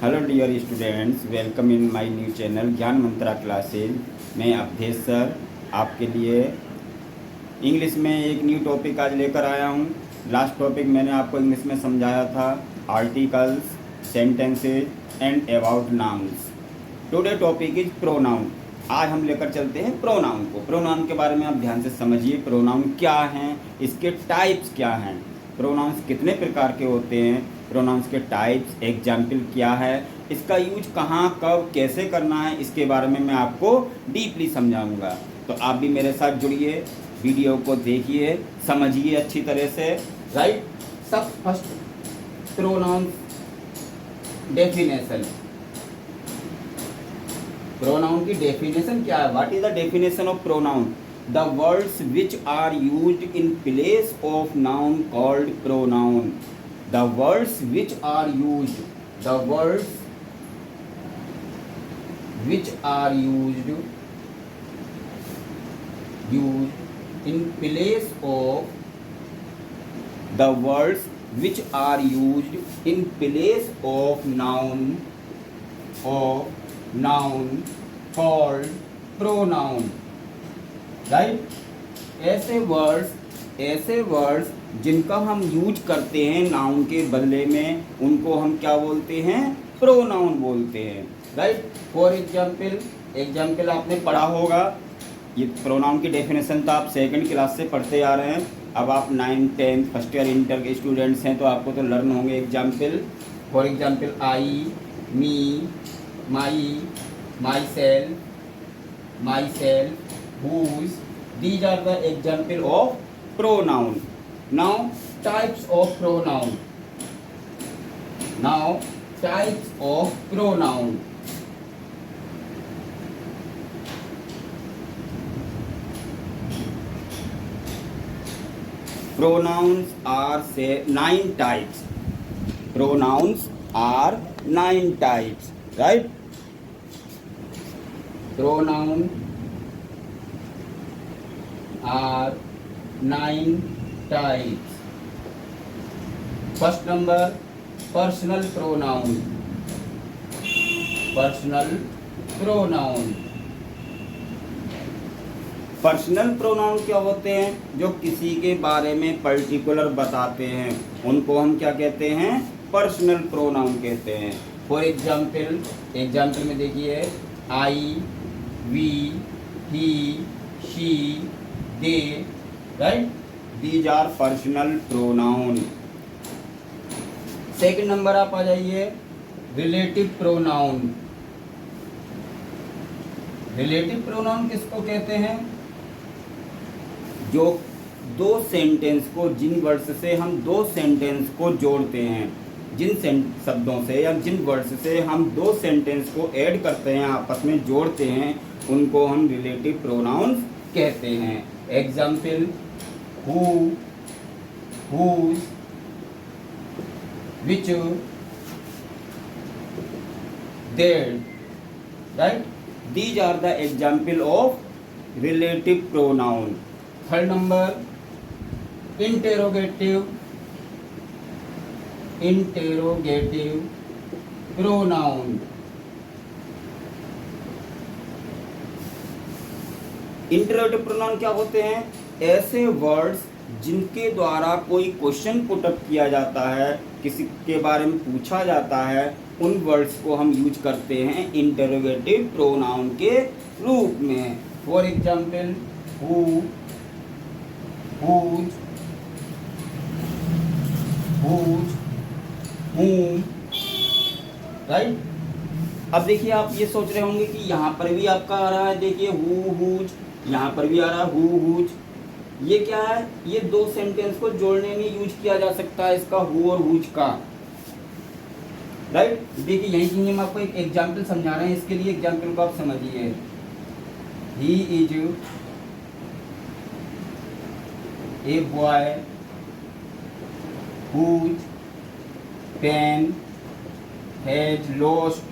Hello dear students, welcome in my new channel Gyan Mantra classes. मैं Awadhesh sir आपके लिए English में एक न्यू टॉपिक आज लेकर आया हूँ। लास्ट टॉपिक मैंने आपको इंग्लिश में समझाया था articles, sentences and about nouns. Today topic is pronoun. आज हम लेकर चलते हैं प्रोनाउन को। प्रोनाउन के बारे में आप ध्यान से समझिए। प्रोनाउन क्या हैं, इसके टाइप्स क्या हैं, प्रोनाउंस कितने प्रकार के होते हैं, प्रोनाउंस के टाइप्स, एग्जाम्पल क्या है, इसका यूज कहाँ कब कैसे करना है, इसके बारे में मैं आपको डीपली समझाऊंगा। तो आप भी मेरे साथ जुड़िए, वीडियो को देखिए, समझिए अच्छी तरह से। राइट, सब फर्स्ट प्रोनाउन डेफिनेशन। प्रोनाउन की डेफिनेशन क्या है? What is the definition of pronoun? The words which are used in place of noun called pronoun. The words which are used, the words which are used in place of, the words which are used in place of noun called pronoun. Right, ऐसे words जिनका हम use करते हैं noun के बदले में, उनको हम क्या बोलते हैं? प्रोनाउन बोलते हैं। राइट, फॉर एग्जाम्पल आपने पढ़ा होगा। ये प्रोनाउन की डेफिनेशन तो आप सेकंड क्लास से पढ़ते आ रहे हैं। अब आप 9th 10th first year inter के स्टूडेंट्स हैं तो आपको तो लर्न होंगे example. For example I, me, my, my self, whose. These are the example of pronoun. Now types of pronoun. Pronouns are say 9 types. Pronouns are 9 types. Right? Pronoun are 9 types. First number, personal pronoun. Personal pronoun क्या होते हैं? जो किसी के बारे में particular बताते हैं, उनको हम क्या कहते हैं? पर्सनल प्रोनाउन कहते हैं। फॉर एग्जाम्पल में देखिए, I, we, he, she, they. Right, these are personal pronoun. Second number आप आ जाइए, रिलेटिव प्रोनाउन। रिलेटिव प्रोनाउन किसको कहते हैं? जो दो सेंटेंस को, जिन वर्ड्स से हम दो सेंटेंस को जोड़ते हैं, जिन शब्दों से या जिन वर्ड्स से हम दो सेंटेंस को ऐड करते हैं, आपस में जोड़ते हैं, उनको हम रिलेटिव प्रोनाउंस कहते हैं। Example, who, whose, which, there. Right, these are the example of relative pronoun. Third number, interrogative pronoun. Interrogative pronoun क्या होते हैं? ऐसे वर्ड्स जिनके द्वारा कोई क्वेश्चन पुटअप किया जाता है, किसी के बारे में पूछा जाता है, उन वर्ड्स को हम यूज करते हैं इंटरोगेटिव प्रोनाउन के रूप में। For example, who, whose, whom। Right, अब देखिए आप ये सोच रहे होंगे कि यहाँ पर भी आपका आ रहा है, देखिए हु, हुज, यहाँ पर भी आ रहा है हु, हुज। ये क्या है? ये दो सेंटेंस को जोड़ने में यूज किया जा सकता है, इसका हु और हुज का। राइट, देखिए यहीं कहीं हम आपको एक एग्जाम्पल समझा रहे हैं, इसके लिए एग्जाम्पल को आप समझिए। He is a boy whose pen has lost।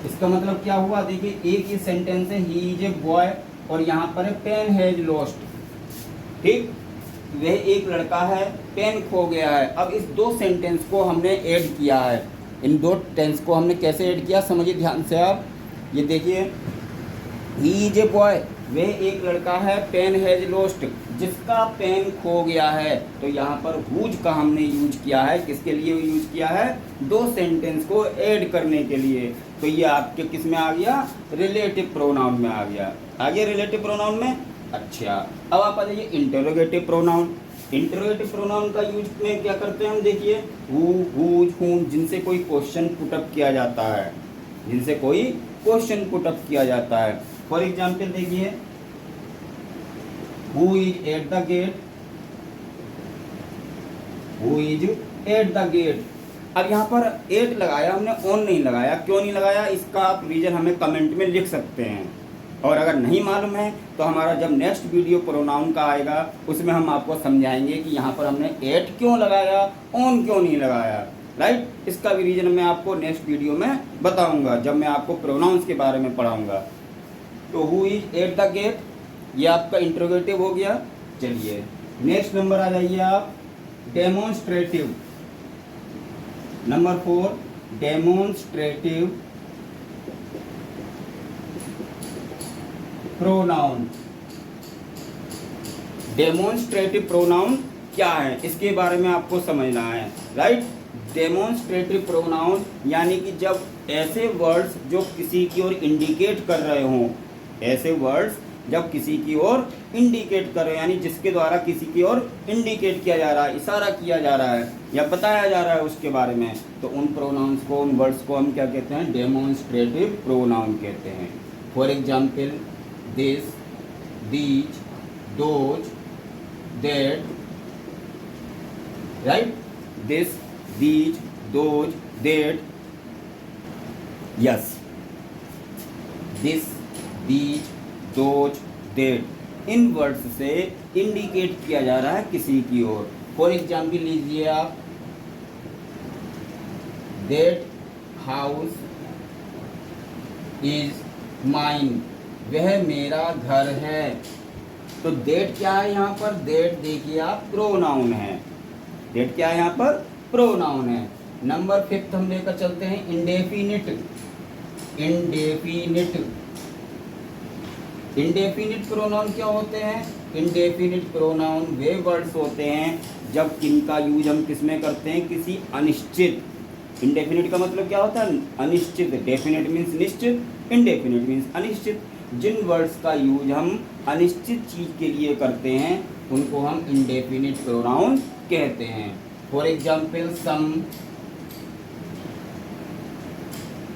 इसका मतलब क्या हुआ? देखिए एक ही सेंटेंस है, ही इज ए बॉय, और यहाँ पर है पेन हैज लॉस्ट। ठीक, वह एक लड़का है, पेन खो गया है। अब इस दो सेंटेंस को हमने ऐड किया है, इन दो टेंस को हमने कैसे ऐड किया समझिए ध्यान से आप। ये देखिए, ही इज ए बॉय, वह एक लड़का है, पेन हैज लॉस्ट, जिसका पेन खो गया है। तो यहाँ पर हुज का हमने यूज किया है, किसके लिए यूज किया है, दो सेंटेंस को ऐड करने के लिए। तो ये आपके किस में आ गया, रिलेटिव प्रोनाउन में आ गया। आगे रिलेटिव प्रोनाउन में, अच्छा अब आप आ जाइए इंटरोगेटिव प्रोनाउन। इंटरोगेटिव प्रोनाउन का यूज में क्या करते हैं हम, देखिए हु, हुज, हुन, जिनसे कोई क्वेश्चन पुटअप किया जाता है, जिनसे कोई क्वेश्चन पुटअप किया जाता है। फॉर एग्जाम्पल देखिए, who is at the gate, who is at the gate. अब यहाँ पर एट लगाया हमने, ऑन नहीं लगाया, क्यों नहीं लगाया, इसका आप रीजन हमें कमेंट में लिख सकते हैं। और अगर नहीं मालूम है तो हमारा जब नेक्स्ट वीडियो प्रोनाउन का आएगा उसमें हम आपको समझाएंगे कि यहाँ पर हमने एट क्यों लगाया, ऑन क्यों नहीं लगाया, राइट। इसका भी रीजन मैं आपको नेक्स्ट वीडियो में बताऊंगा जब मैं आपको प्रोनाउंस के बारे में पढ़ाऊंगा। तो who is at the gate, ये आपका इंट्रोगेटिव हो गया। चलिए नेक्स्ट नंबर आ जाइए आप, demonstrative. Number 4, demonstrative pronoun. Demonstrative pronoun क्या है, इसके बारे में आपको समझना है, राइट। डेमोन्स्ट्रेटिव प्रोनाउन यानी कि जब ऐसे वर्ड्स जो किसी की ओर इंडिकेट कर रहे हों, ऐसे वर्ड्स जब किसी की ओर इंडिकेट कर रहे हैं, यानी जिसके द्वारा किसी की ओर इंडिकेट किया जा रहा है, इशारा किया जा रहा है या बताया जा रहा है उसके बारे में, तो उन प्रोनाउंस को, उन वर्ड्स को हम क्या कहते हैं, डेमोन्स्ट्रेटिव प्रोनाउन कहते हैं। For example this, these, those, that, right. This, these, those, that, yes, this, these, those, that, in words से इंडिकेट किया जा रहा है किसी की ओर। फॉर एग्जाम्पल लीजिए आप, दैट हाउस इज माइन, वह मेरा घर है। तो दैट क्या है यहाँ पर, दैट देखिए आप प्रोनाउन है, दैट क्या है यहाँ पर, प्रोनाउन है। नंबर 5 हम लेकर चलते हैं, इंडेफिनिट। इंडेफिनिट, इंडेफिनिट प्रोनाउन क्या होते हैं, इंडेफिनिट प्रोनाउन वे वर्ड्स होते हैं जब किनका यूज हम किस में करते हैं, किसी अनिश्चित। इंडेफिनिट का मतलब क्या होता है, अनिश्चित। डेफिनिट मीन्स निश्चित, इंडेफिनिट मीन्स अनिश्चित। जिन वर्ड्स का यूज हम अनिश्चित चीज के लिए करते हैं उनको हम इंडेफिनिट प्रोनाउन कहते हैं। For example some,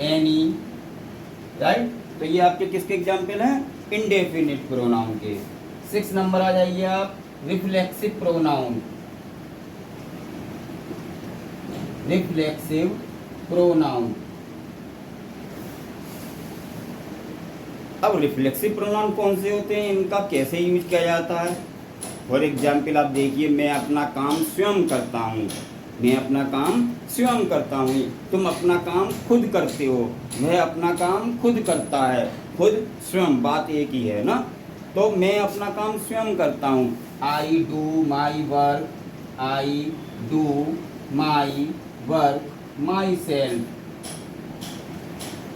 any, right. तो ये आपके किसके एग्जाम्पल हैं, इंडेफिनिट प्रोनाउन के। 6 नंबर आ जाइए आप, रिफ्लेक्सिव प्रोनाउन। रिफ्लेक्सिव प्रोनाउन, अब रिफ्लेक्सिव प्रोनाउन कौन से होते हैं, इनका कैसे यूज किया जाता है। फॉर एग्जाम्पल आप देखिए, मैं अपना काम स्वयं करता हूँ, मैं अपना काम स्वयं करता हूँ, तुम अपना काम खुद करते हो, वह अपना काम खुद करता है, खुद स्वयं, बात एक ही है ना। तो मैं अपना काम स्वयं करता हूँ, I do my work, I do my work my self,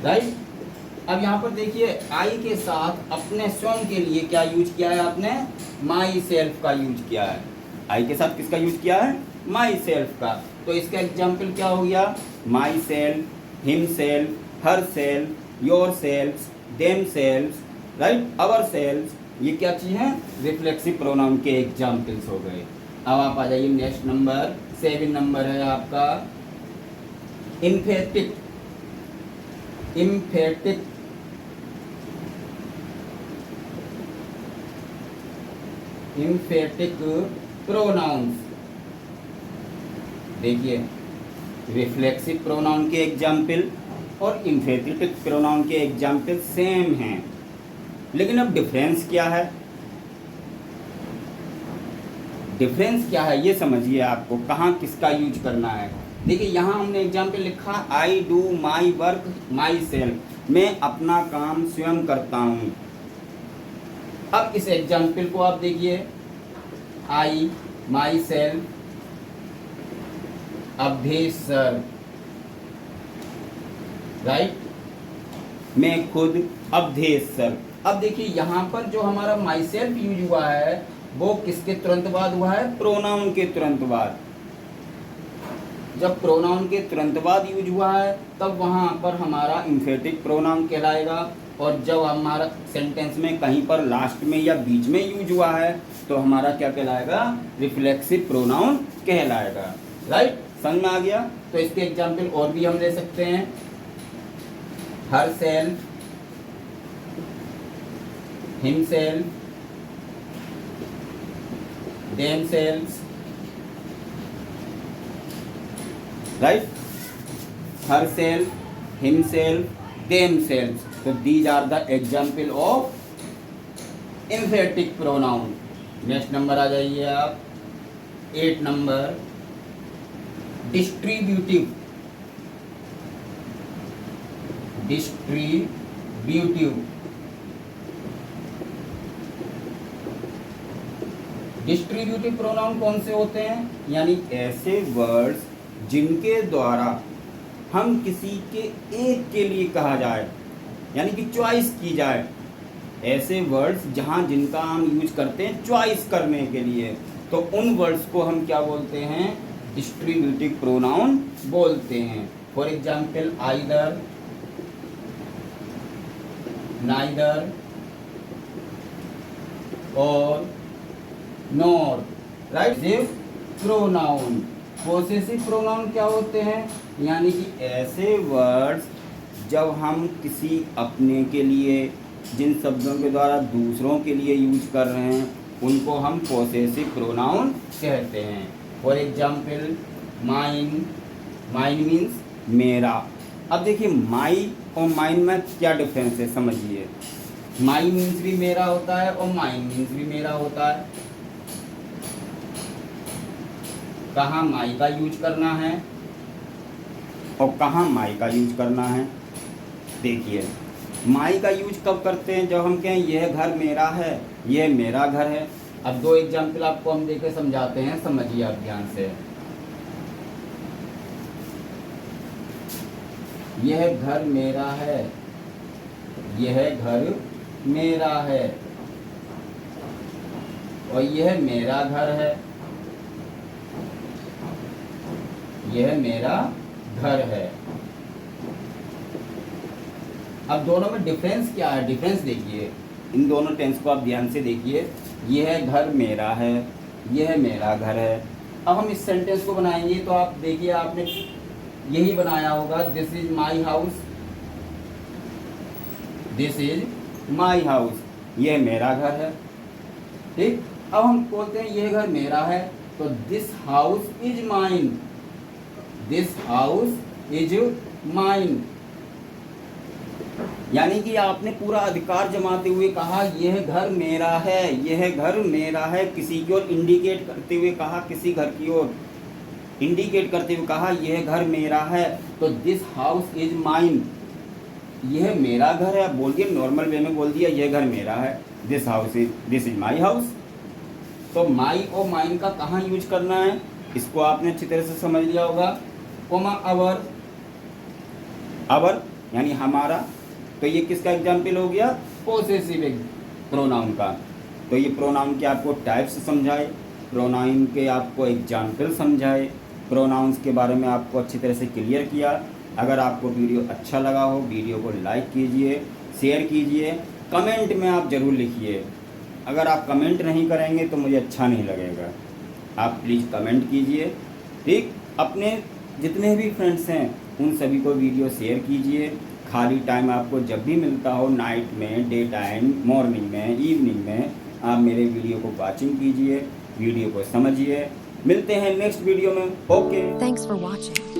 right. अब यहाँ पर देखिए, आई के साथ अपने स्वयं के लिए क्या यूज किया है आपने, माई सेल्फ का यूज किया है। आई के साथ किसका यूज किया है, माई सेल्फ का। तो इसका एग्जाम्पल क्या हो गया, my self, him self, her self, your self, them self, right, our self, ये क्या चीज़ है, रिफ्लेक्सिव प्रोनाउन के एग्जाम्पल्स हो गए। अब आप आ जाइए नेक्स्ट नंबर, 7 नंबर है आपका, इम्फेटिक। Emphatic, emphatic pronouns. देखिए, रिफ्लेक्सिव प्रोनाउन के एग्जाम्पल और इम्फेटिक प्रोनाउन के एग्जाम्पल सेम हैं, लेकिन अब डिफरेंस क्या है, डिफरेंस क्या है ये समझिए, आपको कहाँ किसका यूज करना है। देखिए यहाँ हमने एग्जाम्पल लिखा, I do my work my self, मैं अपना काम स्वयं करता हूँ। अब इस एग्जाम्पल को आप देखिए, आई माई सेल्फ, अभ्येस सर, राइट। मैं खुद, अवधेश। अब देखिए यहाँ पर जो हमारा माई सेल्फ यूज हुआ है वो किसके तुरंत बाद हुआ है? प्रोनाउन के तुरंत बाद। जब प्रोनाउन के तुरंत बाद यूज हुआ है तब वहाँ पर हमारा इम्फेटिक प्रोनाउन कहलाएगा, और जब हमारा सेंटेंस में कहीं पर लास्ट में या बीच में यूज हुआ है तो हमारा क्या कहलाएगा? रिफ्लेक्सिव प्रोनाउन कहलाएगा। राइट, समझ में आ गया? तो इसके एग्जाम्पल और भी हम ले सकते हैं। Herself, himself, themselves. Right, herself, himself, themselves. तो these are the example of emphatic pronoun. Next number आ जाइए आप, 8 number, distributive. Distributive distributive pronoun कौन से होते हैं? यानी ऐसे वर्ड्स जिनके द्वारा हम किसी के एक के लिए कहा जाए, यानी कि चॉइस की जाए। ऐसे वर्ड्स जहां जिनका हम यूज करते हैं चॉइस करने के लिए, तो उन वर्ड्स को हम क्या बोलते हैं? डिस्ट्रीब्यूटिव प्रोनाउन बोलते हैं। फॉर एग्जाम्पल, आइदर, नाइदर और nor. Right, pronoun. Possessive pronoun क्या होते हैं? यानी कि ऐसे वर्ड्स जब हम किसी अपने के लिए, जिन शब्दों के द्वारा दूसरों के लिए यूज कर रहे हैं उनको हम पोसेसिव प्रोनाउन कहते हैं। For example, mine. Mine means मेरा। अब देखिए माई और माइन में क्या डिफरेंस है समझिए। माई मीन्स भी मेरा होता है और माइन मीन्स भी मेरा होता है। कहाँ माई का यूज करना है और कहाँ माई का यूज करना है? देखिए, माई का यूज कब करते हैं? जब हम कहें यह घर मेरा है, यह मेरा घर है। अब 2 एग्जाम्पल आपको हम देके समझाते हैं, समझिए आप ध्यान से। यह घर मेरा है, यह घर मेरा है, और यह मेरा घर है, यह मेरा घर है। अब दोनों में डिफरेंस क्या है? डिफरेंस देखिए, इन दोनों टेंस को आप ध्यान से देखिए। यह घर मेरा है, यह मेरा घर है। अब हम इस सेंटेंस को बनाएंगे तो आप देखिए, आपने यही बनाया होगा, this is my house, this is my house, यह मेरा घर है। ठीक, अब हम बोलते हैं यह घर मेरा है, तो this house is mine, this house is mine. यानी कि आपने पूरा अधिकार जमाते हुए कहा यह घर मेरा है, यह घर मेरा है। किसी की ओर इंडिकेट करते हुए कहा, किसी घर की ओर इंडिकेट करते हुए कहा यह घर मेरा है, तो दिस हाउस इज माइन, यह मेरा घर है। बोलिए, नॉर्मल वे में बोल दिया यह घर मेरा है, दिस इज माई हाउस। तो माई और माइन का कहाँ यूज करना है इसको आपने अच्छी तरह से समझ लिया होगा। कोमा अवर, अवर यानी हमारा, तो ये किसका एग्जाम्पल हो गया? पोसेसिव प्रोनाउन का। तो ये प्रोनाउन के आपको टाइप्स समझाए, प्रोनाउन के आपको एग्जाम्पल समझाए, प्रोनाउंस के बारे में आपको अच्छी तरह से क्लियर किया। अगर आपको वीडियो अच्छा लगा हो, वीडियो को लाइक कीजिए, शेयर कीजिए, कमेंट में आप ज़रूर लिखिए। अगर आप कमेंट नहीं करेंगे तो मुझे अच्छा नहीं लगेगा। आप प्लीज़ कमेंट कीजिए। ठीक, अपने जितने भी फ्रेंड्स हैं उन सभी को वीडियो शेयर कीजिए। खाली टाइम आपको जब भी मिलता हो, नाइट में, डे टाइम, मॉर्निंग में, इवनिंग में, आप मेरे वीडियो को वॉचिंग कीजिए, वीडियो को समझिए। मिलते हैं नेक्स्ट वीडियो में। Okay, thanks for watching.